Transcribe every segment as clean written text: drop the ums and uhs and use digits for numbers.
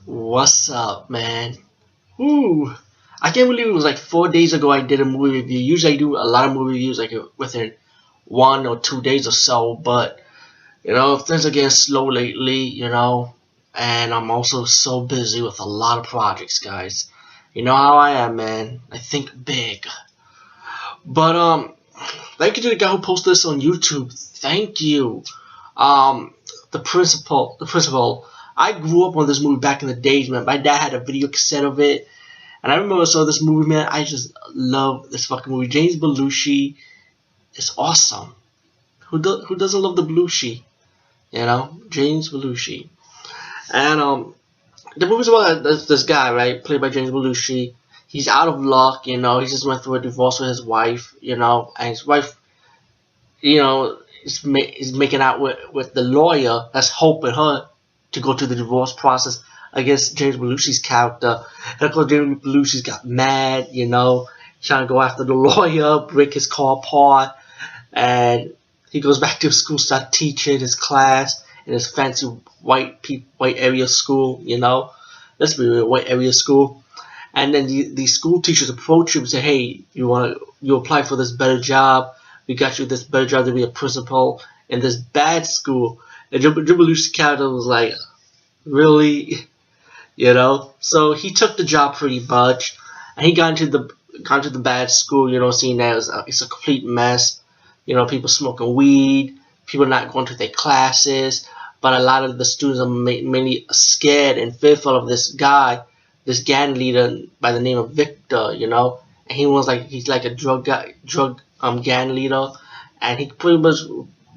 What's up, man? Ooh, I can't believe it was like 4 days ago I did a movie review. Usually I do a lot of movie reviews like within 1 or 2 days or so, but things are getting slow lately, and I'm also so busy with a lot of projects, guys. You know how I am, man. I think big. But thank you to the guy who posted this on YouTube. Thank you. Um, the principal. I grew up on this movie back in the days, man. My dad had a video cassette of it, and I remember I saw this movie, man. I just love this fucking movie. James Belushi is awesome. Who doesn't love the Belushi? James Belushi. And the movie's about this guy, right, played by James Belushi. He's out of luck, he just went through a divorce with his wife, and his wife, is making out with the lawyer that's helping her to go through the divorce process against James Belushi's character. And of course, James Belushi's got mad, trying to go after the lawyer, break his car apart, and he goes back to school, start teaching his class in his fancy white area school, Let's be real, white area school. And then the school teachers approach him and say, "Hey, you apply for this better job? We got you this better job to be a principal in this bad school." And Jim Belushi's character was like, "Really?" So he took the job pretty much, and he got into the bad school, seeing that it's a complete mess. People smoking weed, people not going to their classes, but a lot of the students are mainly scared and fearful of this guy, this gang leader by the name of Victor, and he's like a drug gang leader, and he pretty much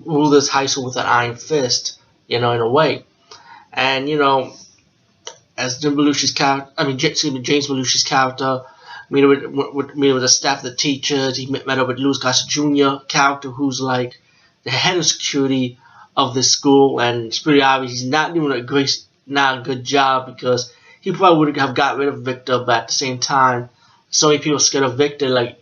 ruled this high school with an iron fist, in a way. And as James Belushi's character, meeting with the staff, of the teachers, he met up with Louis Gossett Jr. character, who's like the head of security of this school, and it's pretty obvious he's not doing not a good job, because he probably would have got rid of Victor, but at the same time, so many people scared of Victor, they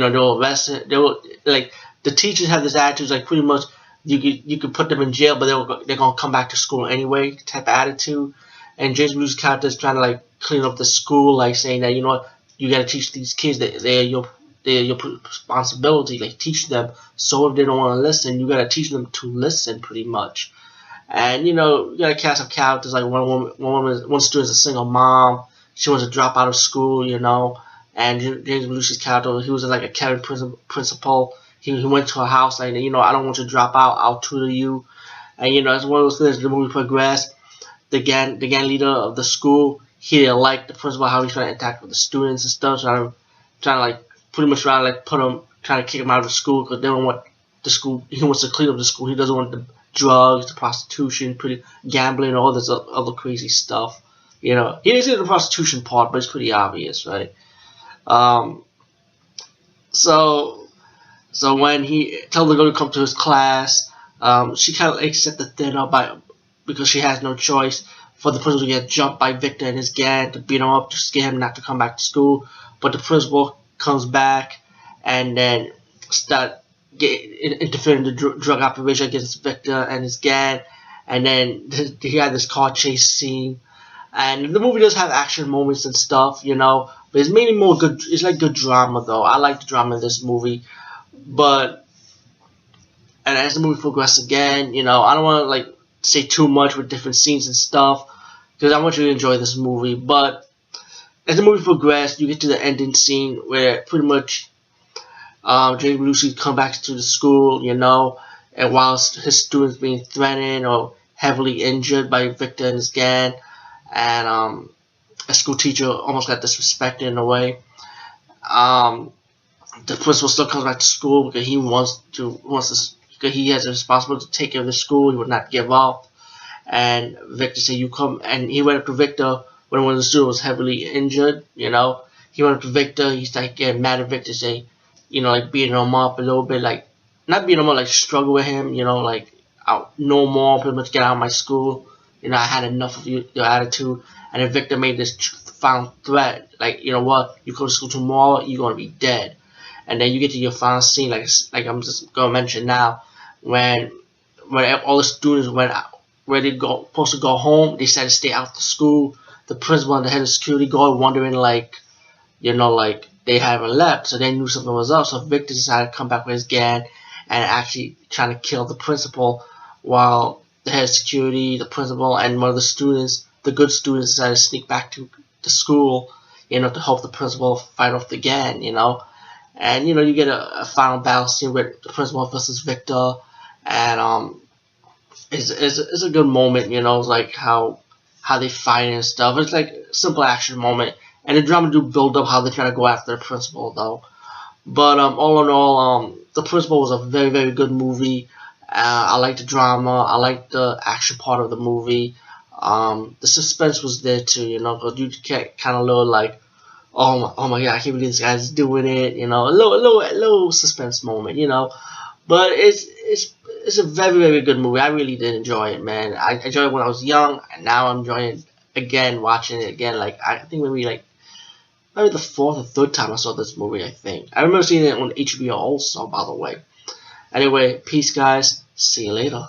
were arrested. They were like, the teachers have this attitude, like pretty much you could put them in jail, but they're gonna come back to school anyway type of attitude. And James Blue's character is trying to clean up the school, saying that you gotta teach these kids that they're your responsibility, teach them. So if they don't want to listen, you gotta teach them to listen, pretty much. And you gotta cast some characters, like one student's a single mom. She wants to drop out of school, and James Belushi's character, he was like a caring principal. He went to her house, I don't want you to drop out, I'll tutor you. And it's one of those things. The movie progressed. The gang leader of the school, he didn't like the principal, how he's trying to interact with the students and stuff. So trying to kick him out of the school, because they don't want the school. He wants to clean up the school. He doesn't want the drugs, the prostitution, gambling, all this other crazy stuff. He didn't say the prostitution part, but it's pretty obvious, right? So when he tells the girl to come to his class, she kind of accepts the dinner because she has no choice, for the principal to get jumped by Victor and his gang, to beat him up, to scare him not to come back to school. But the principal comes back and then start interfering in the drug operation against Victor and his gang. And then he had this car chase scene. And the movie does have action moments and stuff, but it's mainly more good. It's like good drama, though. I like the drama in this movie. But and as the movie progresses again, I don't want to say too much with different scenes and stuff, because I want you to enjoy this movie. But as the movie progresses, you get to the ending scene where pretty much James Belushi comes back to the school, and whilst his students being threatened or heavily injured by Victor and his gang, and a school teacher almost got disrespected in a way. The principal still comes back to school because because he has a responsibility to take care of the school. He would not give up. And Victor said, "You come," and he went up to Victor when one of the students was heavily injured. He went up to Victor. He started getting mad at Victor, say, beating him up a little bit, not beating him up, struggle with him, no more, pretty much get out of my school. I had enough of your attitude. And then Victor made this final threat, what, you go to school tomorrow, you're gonna be dead. And then you get to your final scene, like I'm just gonna mention now, when all the students went out, where they supposed to go home, they decided to stay out the school the principal and the head of security guard wondering like, like they haven't left, so they knew something was up. So Victor decided to come back with his gang and actually trying to kill the principal, while the head of security, the principal, and one of the students, the good students, decided to sneak back to the school, to help the principal fight off the gang, And you get a final battle scene with the principal versus Victor, and it's a good moment, It's like how they fight and stuff. It's like a simple action moment, and the drama do build up how they try to go after the principal though. But all in all, the principal was a very, very good movie. I like the drama. I like the action part of the movie. The suspense was there too, because you kind of look like, oh my god, I can't believe this guy's doing it, a little suspense moment, But it's a very, very good movie. I really did enjoy it, man. I enjoyed it when I was young, and now I'm enjoying it again, watching it again. Like I think maybe the fourth or third time I saw this movie. I think I remember seeing it on HBO also, by the way. Anyway, peace, guys. See you later.